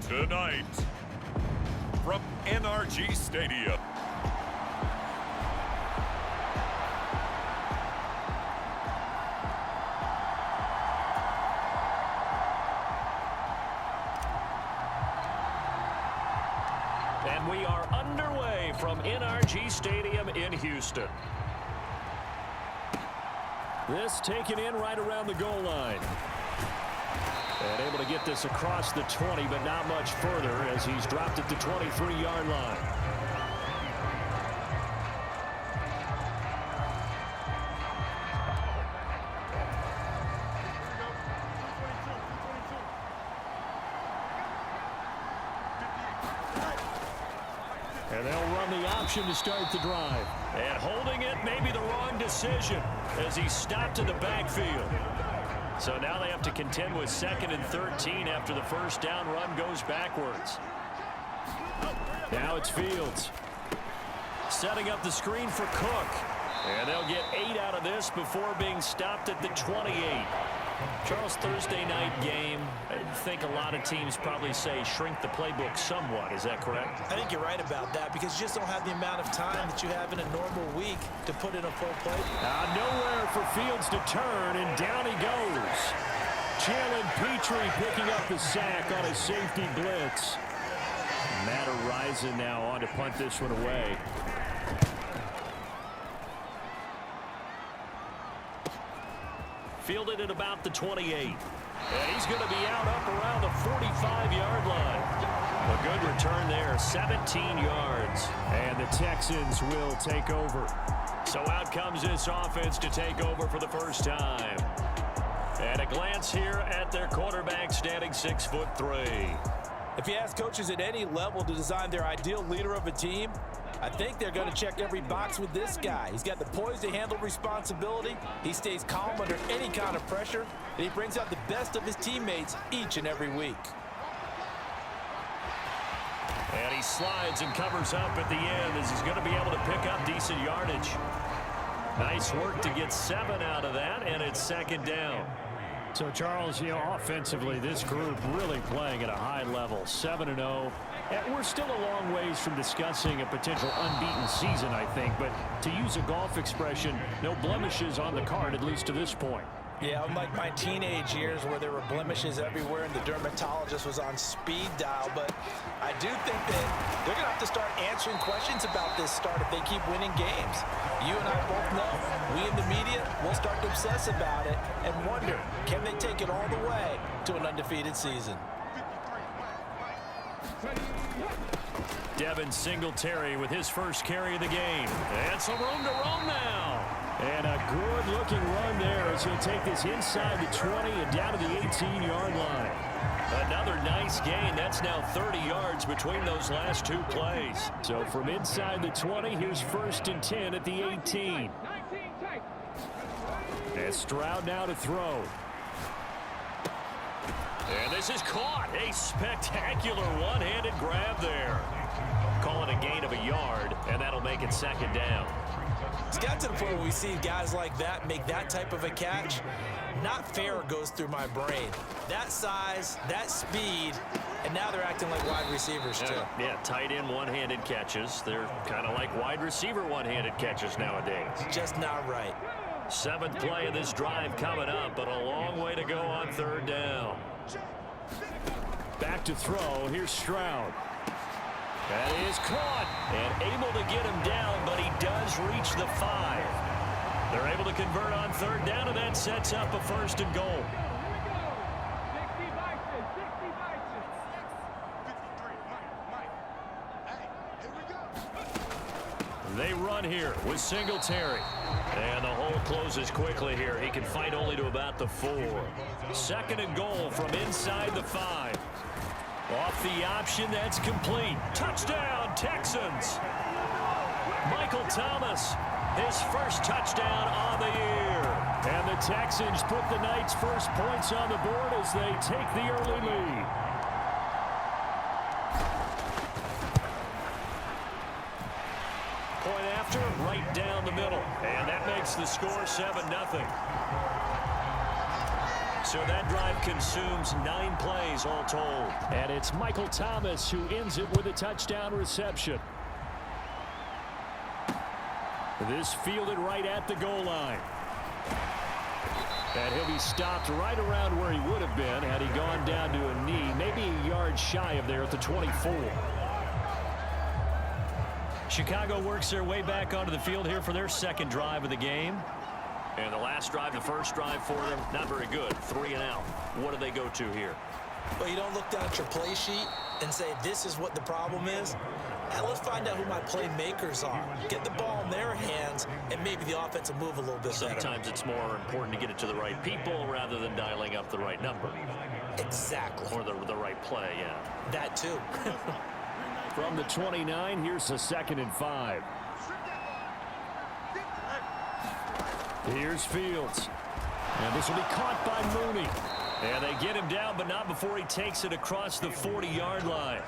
Tonight, from NRG Stadium. And we are underway from NRG Stadium in Houston. This taken in right around the goal line. And able to get this across the 20, but not much further as he's dropped at the 23-yard line. And they'll run the option to start the drive. And holding it may be the wrong decision as he stopped in the backfield. So now they have to contend with 2nd and 13 after the first down run goes backwards. Now it's Fields. Setting up the screen for Cook. And they'll get 8 out of this before being stopped at the 28. Charles, Thursday night game, I think a lot of teams probably say shrink the playbook somewhat. Is that correct? I think you're right about that because you just don't have the amount of time that you have in a normal week to put in a full play. Nowhere for Fields to turn, and down he goes. Jalen Petrie picking up the sack on a safety blitz. Matt Araiza now on to punt this one away. Fielded at about the 28. And he's going to be out up around the 45-yard line. A good return there, 17 yards. And the Texans will take over. So out comes this offense to take over for the first time. And a glance here at their quarterback standing 6'3". If you ask coaches at any level to design their ideal leader of a team, I think they're going to check every box with this guy. He's got the poise to handle responsibility. He stays calm under any kind of pressure, and he brings out the best of his teammates each and every week. And he slides and covers up at the end as he's going to be able to pick up decent yardage. Nice work to get 7 out of that, and it's 2nd down. So, Charles, offensively, this group really playing at a high level, 7-0. And we're still a long ways from discussing a potential unbeaten season, I think. But to use a golf expression, no blemishes on the card, at least to this point. Yeah, unlike my teenage years where there were blemishes everywhere and the dermatologist was on speed dial. But I do think that they're going to have to start answering questions about this start if they keep winning games. You and I both know, we in the media will start to obsess about it and wonder, can they take it all the way to an undefeated season? Devin Singletary with his first carry of the game. And some room to roam now. And a good-looking run there as he'll take this inside the 20 and down to the 18-yard line. Another nice gain. That's now 30 yards between those last 2 plays. So from inside the 20, here's 1st and 10 at the 18. And Stroud now to throw. And this is caught. A spectacular one-handed grab there. Call it a gain of a yard, and that'll make it 2nd down. It's got to the point where we see guys like that make that type of a catch. Not fair goes through my brain. That size, that speed, and now they're acting like wide receivers too. Yeah, tight end one-handed catches. They're kind of like wide receiver one-handed catches nowadays. Just not right. 7th play of this drive coming up, but a long way to go on 3rd down. Back to throw. Here's Stroud. That is caught and able to get him down, but he does reach the 5. They're able to convert on 3rd down, and that sets up a 1st and goal. They run here with Singletary. And the hole closes quickly here. He can fight only to about the 4. 2nd and goal from inside the 5. Off the option, that's complete. Touchdown, Texans. Michael Thomas, his first touchdown on the year. And the Texans put the night's first points on the board as they take the early lead. Point after, right down the middle. And that makes the score 7-0. So that drive consumes 9 plays all told. And it's Michael Thomas who ends it with a touchdown reception. This fielded right at the goal line. And he'll be stopped right around where he would have been had he gone down to a knee, maybe a yard shy of there at the 24. Chicago works their way back onto the field here for their second drive of the game. And the last drive, the first drive for them, not very good. 3 and out. What do they go to here? Well, you don't look down at your play sheet and say, this is what the problem is. And let's find out who my playmakers are. Get the ball in their hands, and maybe the offense will move a little bit better. Sometimes it's more important to get it to the right people rather than dialing up the right number. Exactly. Or the right play, yeah. That too. From the 29, here's a 2nd and 5. Here's Fields. And this will be caught by Mooney. And they get him down, but not before he takes it across the 40-yard line.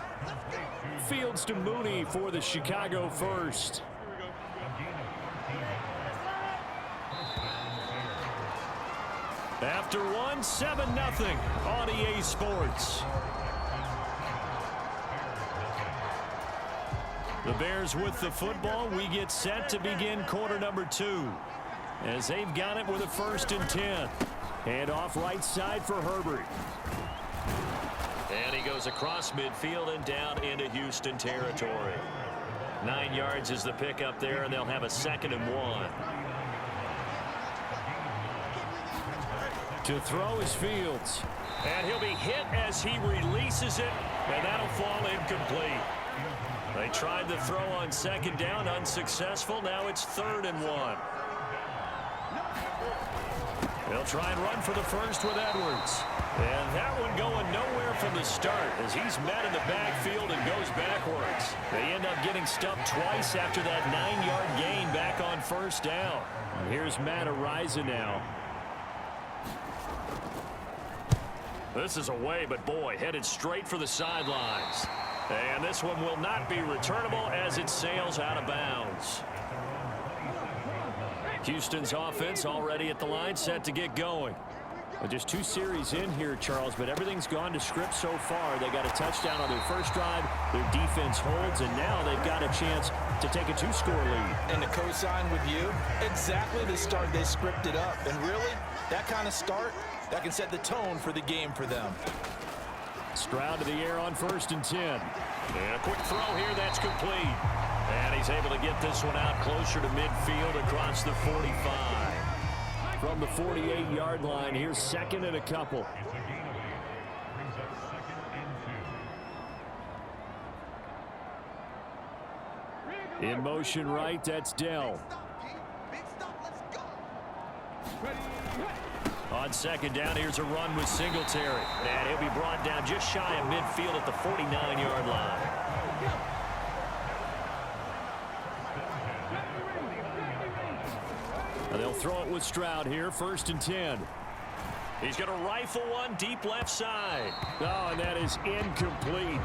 Fields to Mooney for the Chicago first. After one, 7-0 on EA Sports. The Bears with the football. We get set to begin quarter number 2. As they've got it with a 1st and 10. And off right side for Herbert. And he goes across midfield and down into Houston territory. 9 yards is the pickup there, and they'll have a 2nd and 1. To throw is Fields. And he'll be hit as he releases it, and that'll fall incomplete. They tried the throw on 2nd down, unsuccessful. Now it's 3rd and 1. They'll try and run for the first with Edwards. And that one going nowhere from the start as he's met in the backfield and goes backwards. They end up getting stuffed twice after that 9-yard gain back on 1st down. And here's Matt Ariza now. This is away, but boy, headed straight for the sidelines. And this one will not be returnable as it sails out of bounds. Houston's offense already at the line, set to get going. Well, just 2 series in here, Charles, but everything's gone to script so far. They got a touchdown on their first drive. Their defense holds, and now they've got a chance to take a 2-score lead. And to co-sign with you, exactly the start they scripted up. And really, that kind of start, that can set the tone for the game for them. Stroud to the air on 1st and 10. And a quick throw here, that's complete. And he's able to get this one out closer to midfield across the 45. From the 48-yard line, here's 2nd and a couple. In motion right, that's Dell. On 2nd down, here's a run with Singletary. And he'll be brought down just shy of midfield at the 49-yard line. And they'll throw it with Stroud here, 1st and 10. He's going to rifle one deep left side. Oh, and that is incomplete.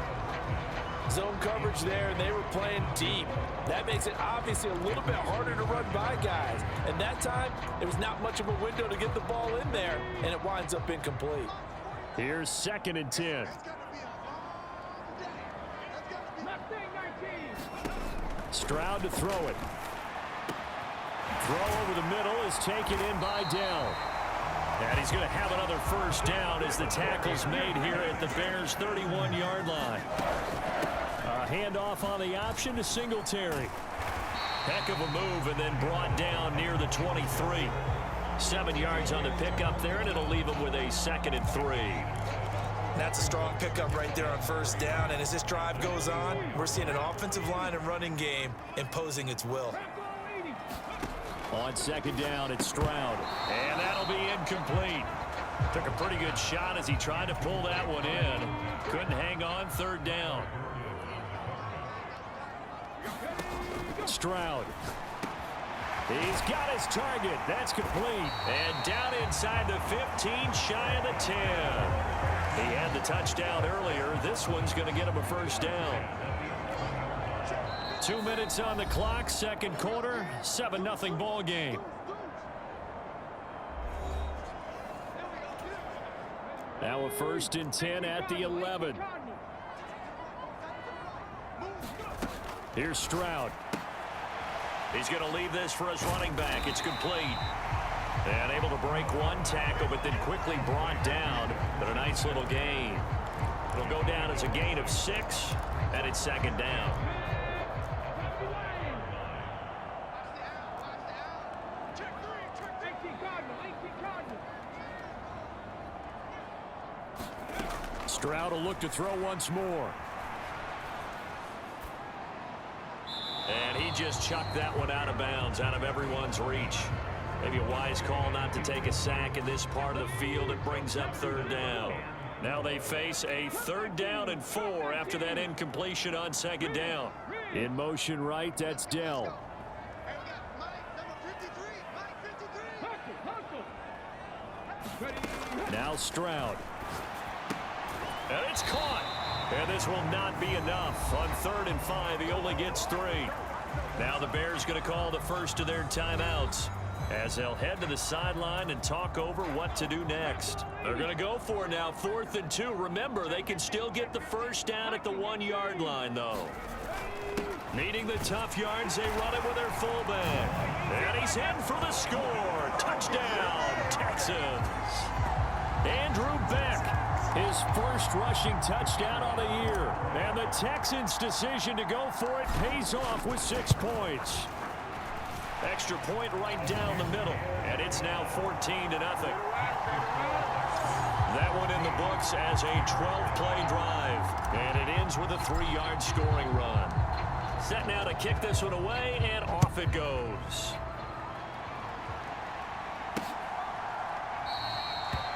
Zone coverage there, and they were playing deep. That makes it obviously a little bit harder to run by guys. And that time, there was not much of a window to get the ball in there, and it winds up incomplete. Here's 2nd and 10. Stroud to throw it. Throw over the middle is taken in by Dell. And he's going to have another 1st down as the tackle's made here at the Bears' 31-yard line. A handoff on the option to Singletary. Heck of a move, and then brought down near the 23. 7 yards on the pickup there, and it'll leave him with a 2nd and 3. That's a strong pickup right there on 1st down, and as this drive goes on, we're seeing an offensive line and running game imposing its will. On 2nd down, it's Stroud. And that'll be incomplete. Took a pretty good shot as he tried to pull that one in. Couldn't hang on, 3rd down. Stroud. He's got his target. That's complete. And down inside the 15, shy of the 10. He had the touchdown earlier. This one's going to get him a 1st down. 2 minutes on the clock, 2nd quarter, 7-0 ball game. Now a 1st and 10 at the 11. Here's Stroud. He's going to leave this for his running back. It's complete. And able to break one tackle, but then quickly brought down. But a nice little gain. It'll go down as a gain of 6, and it's 2nd down. Stroud will look to throw once more. And he just chucked that one out of bounds, out of everyone's reach. Maybe a wise call not to take a sack in this part of the field. It brings up 3rd down. Now they face a 3rd down and 4 after that incompletion on 2nd down. In motion right, that's Dell. Now Stroud. And it's caught. And this will not be enough. On 3rd and 5, he only gets 3. Now the Bears going to call the first of their timeouts as they'll head to the sideline and talk over what to do next. They're going to go for it now, 4th and 2. Remember, they can still get the 1st down at the 1-yard line, though. Needing the tough yards, they run it with their fullback. And he's in for the score. Touchdown, Texans. Andrew Beck, his 1st rushing touchdown on the year. And the Texans' decision to go for it pays off with 6 points. Extra point right down the middle. And it's now 14-0. That one in the books as a 12-play drive. And it ends with a 3-yard scoring run. Set now to kick this one away, and off it goes.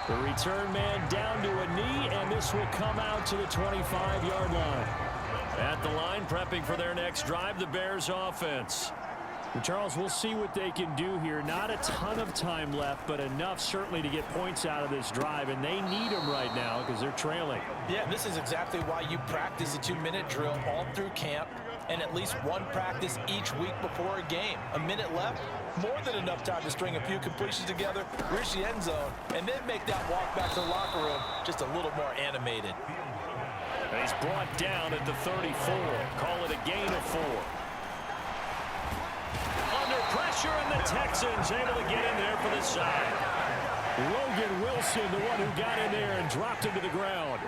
The return man down to a knee, and this will come out to the 25-yard line. At the line, prepping for their next drive, the Bears offense. And Charles, we'll see what they can do here. Not a ton of time left, but enough certainly to get points out of this drive, and they need them right now because they're trailing. Yeah, this is exactly why you practice a 2-minute drill all through camp and at least one practice each week before a game. A minute left, more than enough time to string a few completions together, reach the end zone, and then make that walk back to the locker room just a little more animated. And he's brought down at the 34. Call it a gain of 4. Under pressure, and the Texans able to get in there for the sack. Logan Wilson, the one who got in there and dropped him to the ground.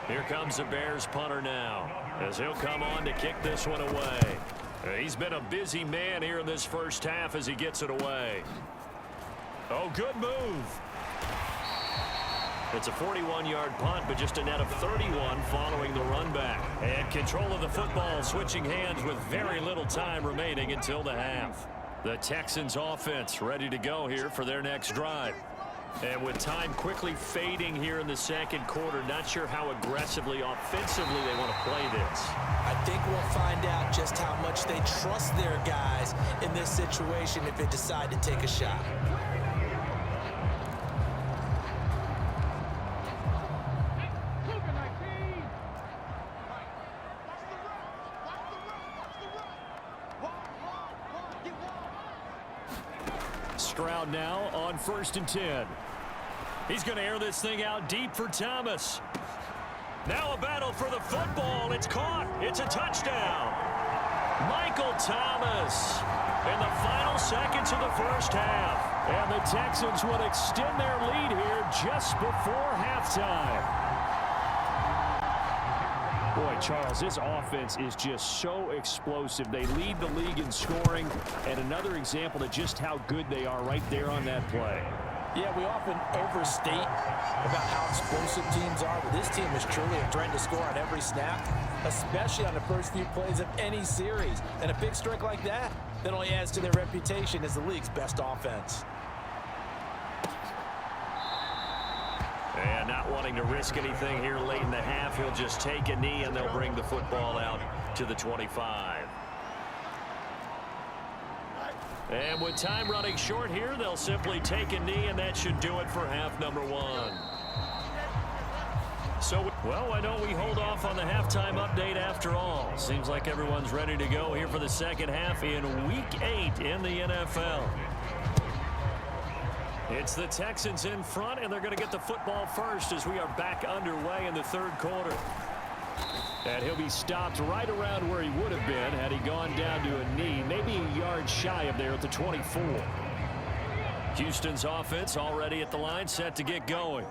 Here comes the Bears punter now, as he'll come on to kick this one away. He's been a busy man here in this first half as he gets it away. Oh, good move. It's a 41-yard punt, but just a net of 31 following the run back. And control of the football switching hands with very little time remaining until the half. The Texans offense ready to go here for their next drive. And with time quickly fading here in the second quarter, not sure how aggressively, offensively they want to play this. I think we'll find out just how much they trust their guys in this situation if they decide to take a shot. Stroud now on 1st and 10. He's going to air this thing out deep for Thomas. Now a battle for the football. It's caught. It's a touchdown. Michael Thomas in the final seconds of the first half. And the Texans will extend their lead here just before halftime. Boy, Charles, this offense is just so explosive. They lead the league in scoring, and another example of just how good they are right there on that play. Yeah, we often overstate about how explosive teams are, but this team is truly a threat to score on every snap, especially on the first few plays of any series. And a big strike like that only adds to their reputation as the league's best offense. And not wanting to risk anything here late in the half, he'll just take a knee, and they'll bring the football out to the 25. And with time running short here, they'll simply take a knee, and that should do it for half number 1. So, well, why don't we hold off on the halftime update after all? Seems like everyone's ready to go here for the second half in Week 8 in the NFL. It's the Texans in front, and they're going to get the football first as we are back underway in the third quarter. And he'll be stopped right around where he would have been had he gone down to a knee, maybe a yard shy of there at the 24. Houston's offense already at the line, set to get going.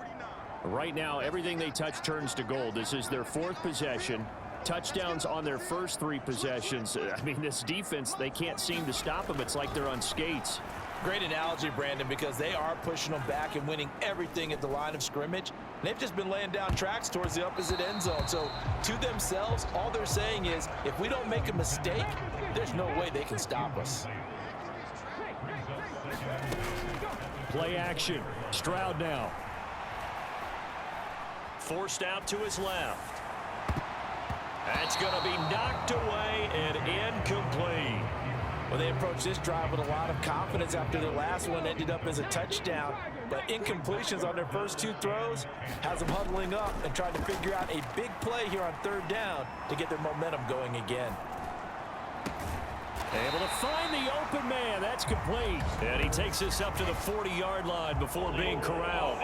Right now, everything they touch turns to gold. This is their fourth possession. Touchdowns on their first three possessions. I mean, this defense, they can't seem to stop them. It's like they're on skates. Great analogy, Brandon, because they are pushing them back and winning everything at the line of scrimmage. They've just been laying down tracks towards the opposite end zone. So to themselves, all they're saying is, if we don't make a mistake, there's no way they can stop us. Play action. Stroud now. Forced out to his left. That's going to be knocked away and incomplete. Well, they approached this drive with a lot of confidence after their last one ended up as a touchdown. But incompletions on their first two throws has them huddling up and trying to figure out a big play here on third down to get their momentum going again. Able to find the open man. That's complete. And he takes this up to the 40-yard line before being corralled.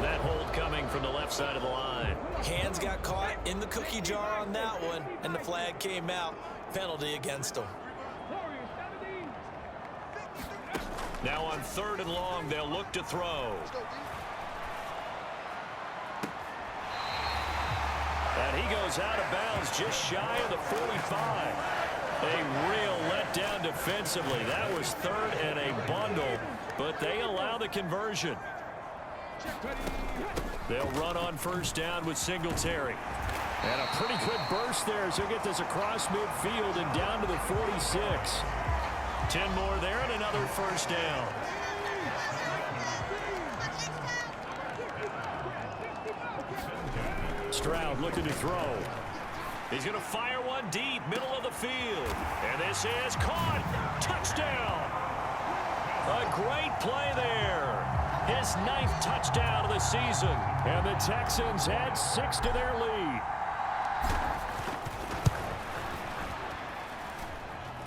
That hold coming from the left side of the line. Hands got caught in the cookie jar on that one, and the flag came out. Penalty against them. Now on third and long, they'll look to throw. And he goes out of bounds just shy of the 45. A real letdown defensively. That was third and a bundle, but they allow the conversion. They'll run on first down with Singletary. And a pretty good burst there as he'll get this across midfield and down to the 46. 10 more there and another first down. Stroud looking to throw. He's going to fire one deep, middle of the field. And this is caught. Touchdown. A great play there. His 9th touchdown of the season. And the Texans add 6 to their lead.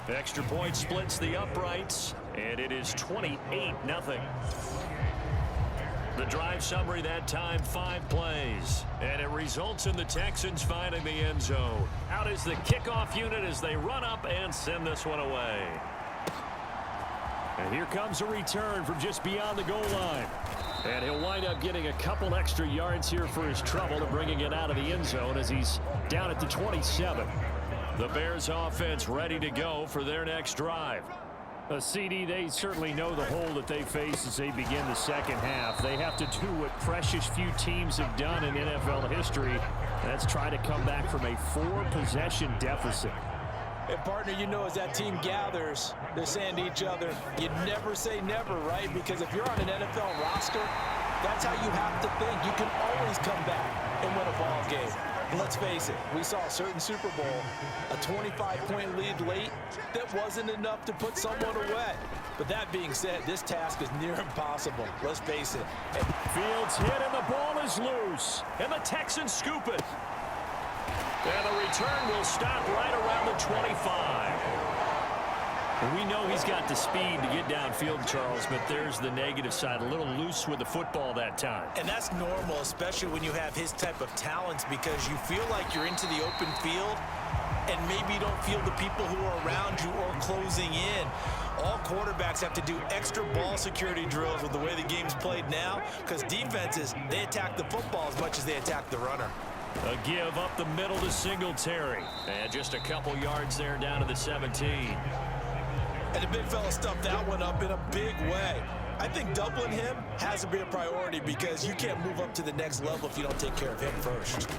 Extra point splits the uprights, and it is 28-0. The drive summary that time, 5 plays. And it results in the Texans finding the end zone. Out is the kickoff unit as they run up and send this one away. And here comes a return from just beyond the goal line. And he'll wind up getting a couple extra yards here for his trouble and bringing it out of the end zone as he's down at the 27. The Bears offense ready to go for their next drive. CD, they certainly know the hole that they face as they begin the second half. They have to do what precious few teams have done in NFL history. That's try to come back from a 4-possession deficit. And partner, you know, as that team gathers, they're saying to each other, you never say never, right? Because if you're on an NFL roster, that's how you have to think. You can always come back and win a ball game. And let's face it, we saw a certain Super Bowl, a 25-point lead late that wasn't enough to put someone away. But that being said, this task is near impossible. Let's face it. Fields hit and the ball is loose. And the Texans scoop it. And the return will stop right around the 25. We know he's got the speed to get downfield, Charles, but there's the negative side. A little loose with the football that time. And that's normal, especially when you have his type of talents, because you feel like you're into the open field and maybe you don't feel the people who are around you or closing in. All quarterbacks have to do extra ball security drills with the way the game's played now, because defenses, they attack the football as much as they attack the runner. A give up the middle to Singletary. And just a couple yards there down to the 17. And the big fella stuffed that one up in a big way. I think doubling him has to be a priority because you can't move up to the next level if you don't take care of him first.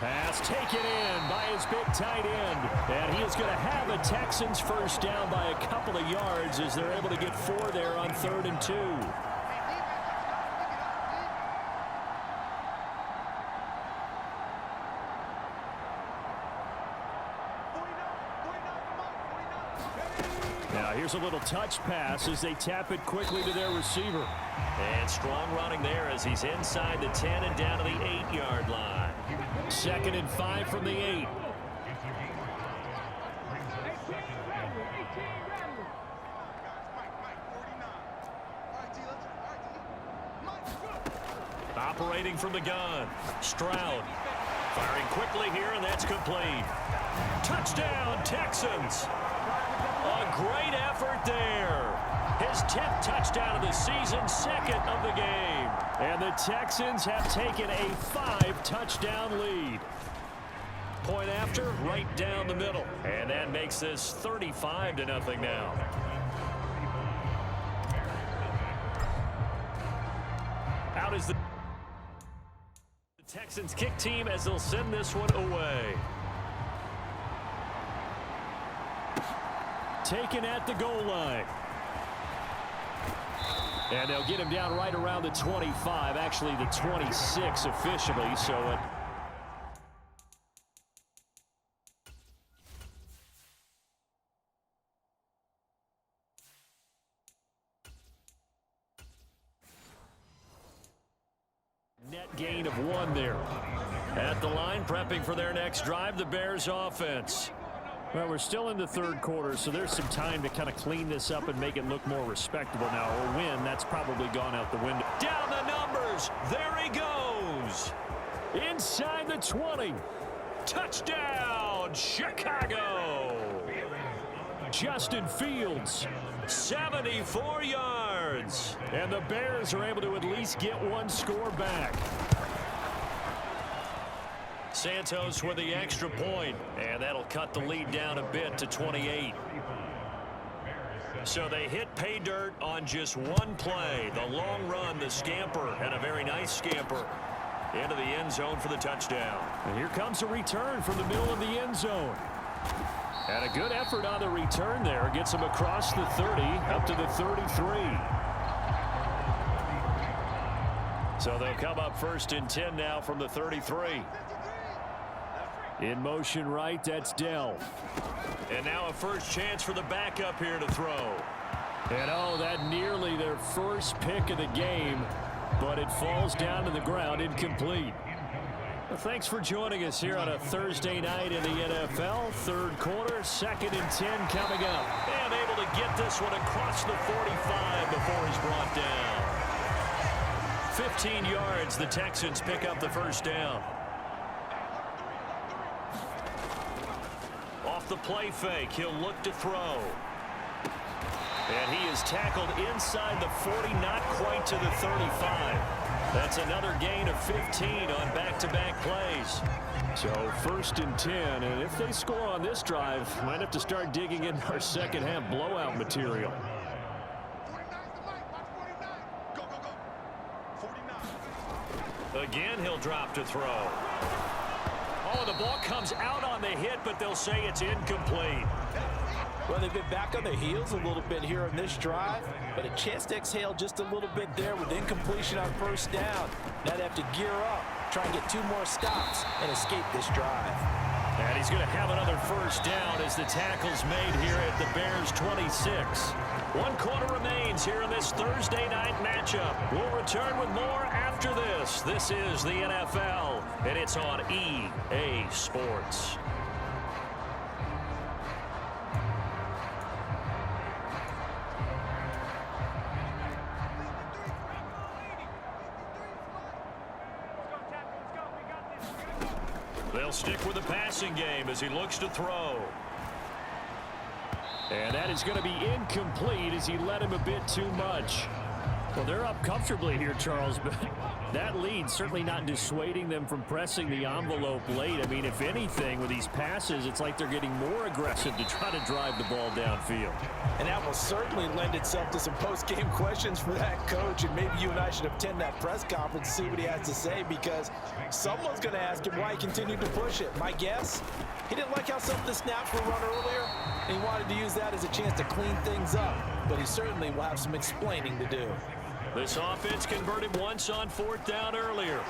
Pass taken in by his big tight end. And he is going to have a Texans first down by a couple of yards as they're able to get 4 there on 3rd and 2. Here's a little touch pass as they tap it quickly to their receiver. And strong running there as he's inside the 10 and down to the 8-yard line. 2nd and 5 from the 8. Operating from the gun. Stroud firing quickly here, and that's complete. Touchdown, Texans. A great effort there. His 10th touchdown of the season, second of the game. And the Texans have taken a 5-touchdown lead. Point after, right down the middle. And that makes this 35-0 now. Out is the Texans kick team as they'll send this one away. Taken at the goal line. And they'll get him down right around the 25, actually the 26 officially, so net gain of 1 there. At the line, prepping for their next drive, the Bears offense. Well, we're still in the third quarter, so there's some time to kind of clean this up and make it look more respectable now. Or win, that's probably gone out the window. Down the numbers. There he goes. Inside the 20. Touchdown, Chicago. Justin Fields. 74 yards. And the Bears are able to at least get 1 score back. Santos with the extra point, and that'll cut the lead down a bit to 28. So they hit pay dirt on just 1 play. The long run, the scamper, and a very nice scamper into the end zone for the touchdown. And here comes a return from the middle of the end zone. And a good effort on the return there. Gets him across the 30, up to the 33. So they'll come up 1st and 10 now from the 33. In motion right, that's Dell. And now a first chance for the backup here to throw. And oh, that nearly their first pick of the game, but it falls down to the ground, incomplete. Well, thanks for joining us here on a Thursday night in the NFL. Third quarter, 2nd and 10 coming up. And able to get this one across the 45 before he's brought down. 15 yards, the Texans pick up the first down. Off the play fake, he'll look to throw. And he is tackled inside the 40, not quite to the 35. That's another gain of 15 on back-to-back plays. So 1st and 10, and if they score on this drive, might have to start digging in our second half blowout material. Again, he'll drop to throw. Oh, the ball comes out on the hit, but they'll say it's incomplete. Well, they've been back on their heels a little bit here on this drive, but a chance to exhale just a little bit there with incompletion on first down. Now they have to gear up, try and get 2 more stops and escape this drive. And he's going to have another first down as the tackle's made here at the Bears 26. 1 quarter remains here in this Thursday night matchup. We'll return with more after this. This is the NFL, and it's on EA Sports. They'll stick with the passing game as he looks to throw. And that is going to be incomplete as he led him a bit too much. Well, they're up comfortably here, Charles, but that lead certainly not dissuading them from pressing the envelope late. I mean, if anything, with these passes, it's like they're getting more aggressive to try to drive the ball downfield. And that will certainly lend itself to some post-game questions for that coach, and maybe you and I should attend that press conference and see what he has to say, because someone's going to ask him why he continued to push it. My guess, he didn't like how some of the snaps were run earlier, and he wanted to use that as a chance to clean things up, but he certainly will have some explaining to do. This offense converted once on 4th down earlier.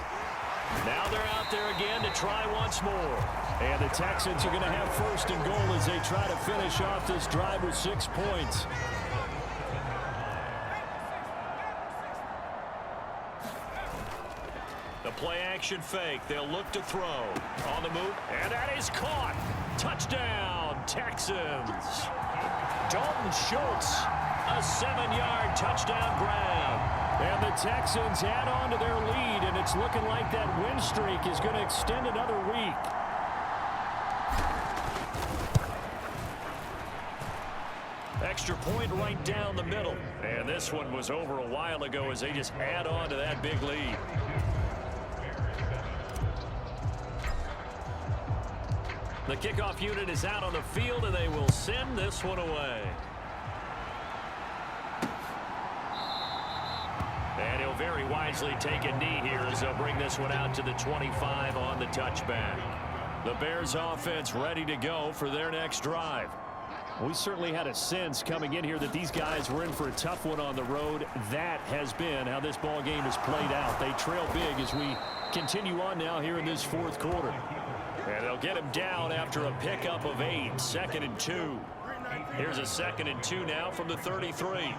Now they're out there again to try once more. And the Texans are going to have 1st and goal as they try to finish off this drive with 6 points. The play action fake. They'll look to throw. On the move. And that is caught. Touchdown, Texans. Dalton Schultz. A 7-yard touchdown grab. And the Texans add on to their lead, and it's looking like that win streak is going to extend another week. Extra point right down the middle. And this one was over a while ago as they just add on to that big lead. The kickoff unit is out on the field, and they will send this one away. And he'll very wisely take a knee here as they'll bring this one out to the 25 on the touchback. The Bears offense ready to go for their next drive. We certainly had a sense coming in here that these guys were in for a tough one on the road. That has been how this ball game has played out. They trail big as we continue on now here in this fourth quarter. And they'll get him down after a pickup of 8, 2nd and 2. Here's a 2nd and 2 now from the 33.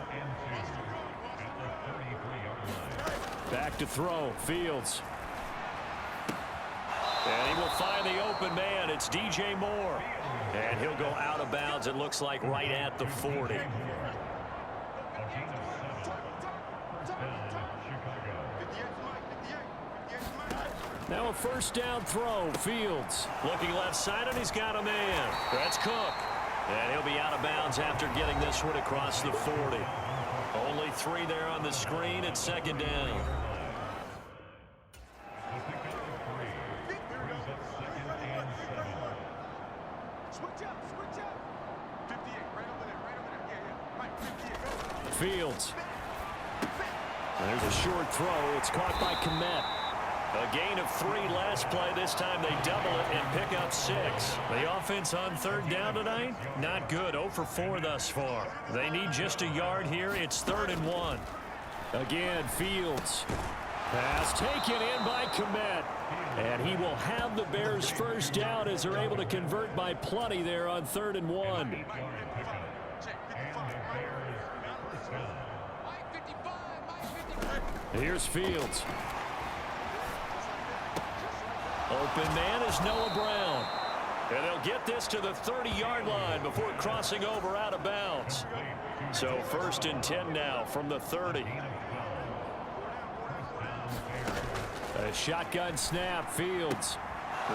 Back to throw, Fields. And he will find the open man. It's DJ Moore. And he'll go out of bounds, it looks like, right at the 40. Now a first down throw, Fields. Looking left side, and he's got a man. That's Cook. And he'll be out of bounds after getting this one across the 40. Only 3 there on the screen at 2nd down. Fields. There's a short throw. It's caught by Kmet. A gain of 3 last play. This time they double it and pick up 6. The offense on 3rd down tonight, not good. 0 for 4 thus far. They need just a yard here. It's 3rd and 1. Again, Fields. Pass taken in by Kmet. And he will have the Bears first down as they're able to convert by plenty there on 3rd and 1. Here's Fields. Open man is Noah Brown. And they'll get this to the 30-yard line before crossing over out of bounds. So 1st and 10 now from the 30. A shotgun snap, Fields.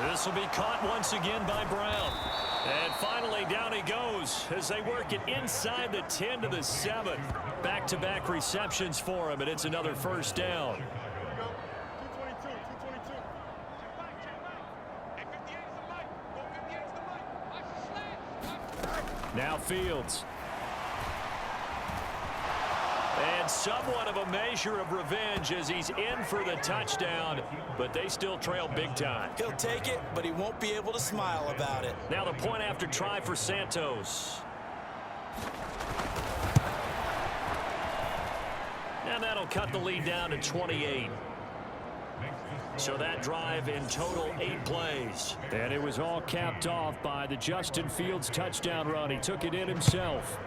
This will be caught once again by Brown. And finally down he goes as they work it inside the 10 to the 7. Back-to-back receptions for him, and it's another first down. Now Fields. And somewhat of a measure of revenge as he's in for the touchdown, but they still trail big time. He'll take it, but he won't be able to smile about it. Now the point after try for Santos. And that'll cut the lead down to 28. So that drive in total 8 plays. And it was all capped off by the Justin Fields touchdown run. He took it in himself.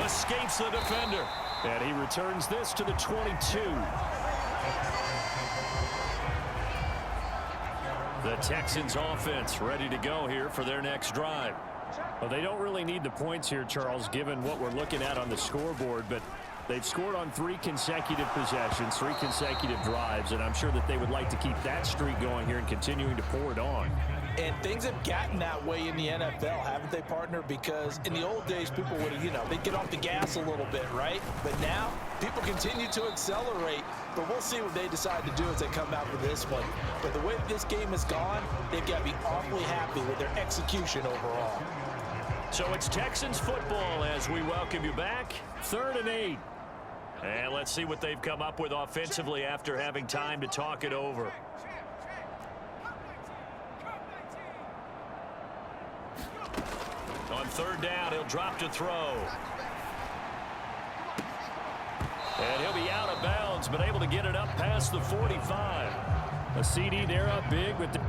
Escapes the defender. And he returns this to the 22. The Texans offense ready to go here for their next drive. Well, they don't really need the points here, Charles, given what we're looking at on the scoreboard, but they've scored on 3 consecutive possessions, 3 consecutive drives, and I'm sure that they would like to keep that streak going here and continuing to pour it on. And things have gotten that way in the NFL, haven't they, partner? Because in the old days, people would, they'd get off the gas a little bit, right? But now, people continue to accelerate. But we'll see what they decide to do as they come out for this one. But the way this game has gone, they've got to be awfully happy with their execution overall. So it's Texans football as we welcome you back. 3rd and 8. And let's see what they've come up with offensively after having time to talk it over. On 3rd down, he'll drop to throw. And he'll be out of bounds, but able to get it up past the 45. A CD there up big with the...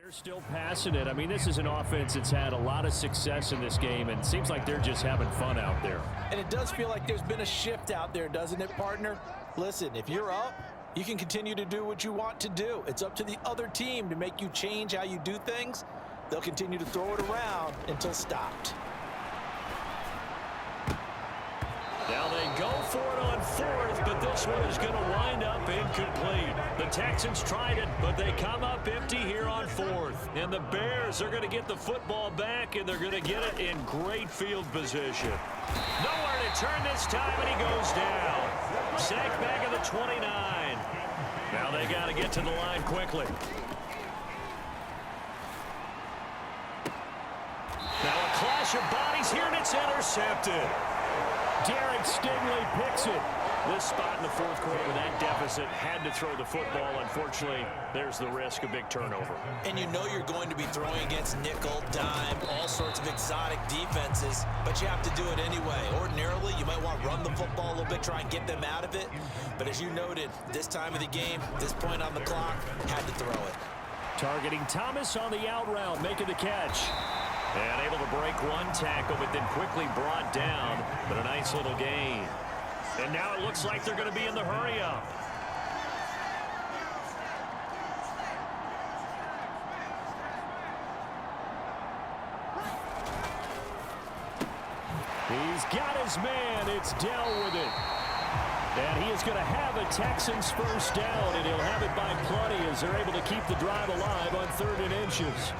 They're still passing it. I mean, this is an offense that's had a lot of success in this game, and it seems like they're just having fun out there. And it does feel like there's been a shift out there, doesn't it, partner? Listen, if you're up, you can continue to do what you want to do. It's up to the other team to make you change how you do things. They'll continue to throw it around until stopped. Now they go for it on fourth, but this one is going to wind up incomplete. The Texans tried it, but they come up empty here on fourth. And the Bears are going to get the football back, and they're going to get it in great field position. Nowhere to turn this time, and he goes down. Sack back at the 29. Now they got to get to the line quickly. Now a clash of bodies here, and it's intercepted. Derek Stingley picks it. This spot in the fourth quarter with that deficit had to throw the football. Unfortunately, there's the risk of big turnover. And you know you're going to be throwing against nickel, dime, all sorts of exotic defenses, but you have to do it anyway. Ordinarily, you might want to run the football a little bit, try and get them out of it. But as you noted, this time of the game, this point on the clock, had to throw it. Targeting Thomas on the out route, making the catch. And able to break one tackle, but then quickly brought down. But a nice little gain. And now it looks like they're going to be in the hurry-up. He's got his man. It's Dell with it. And he is going to have a Texans first down, and he'll have it by plenty as they're able to keep the drive alive on 3rd and inches.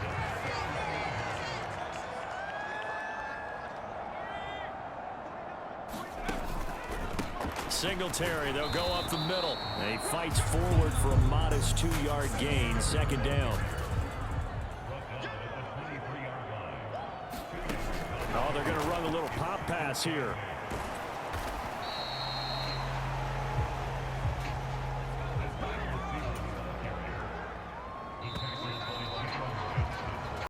Singletary, they'll go up the middle. And he fights forward for a modest 2-yard gain, 2nd down. Oh, they're going to run a little pop pass here.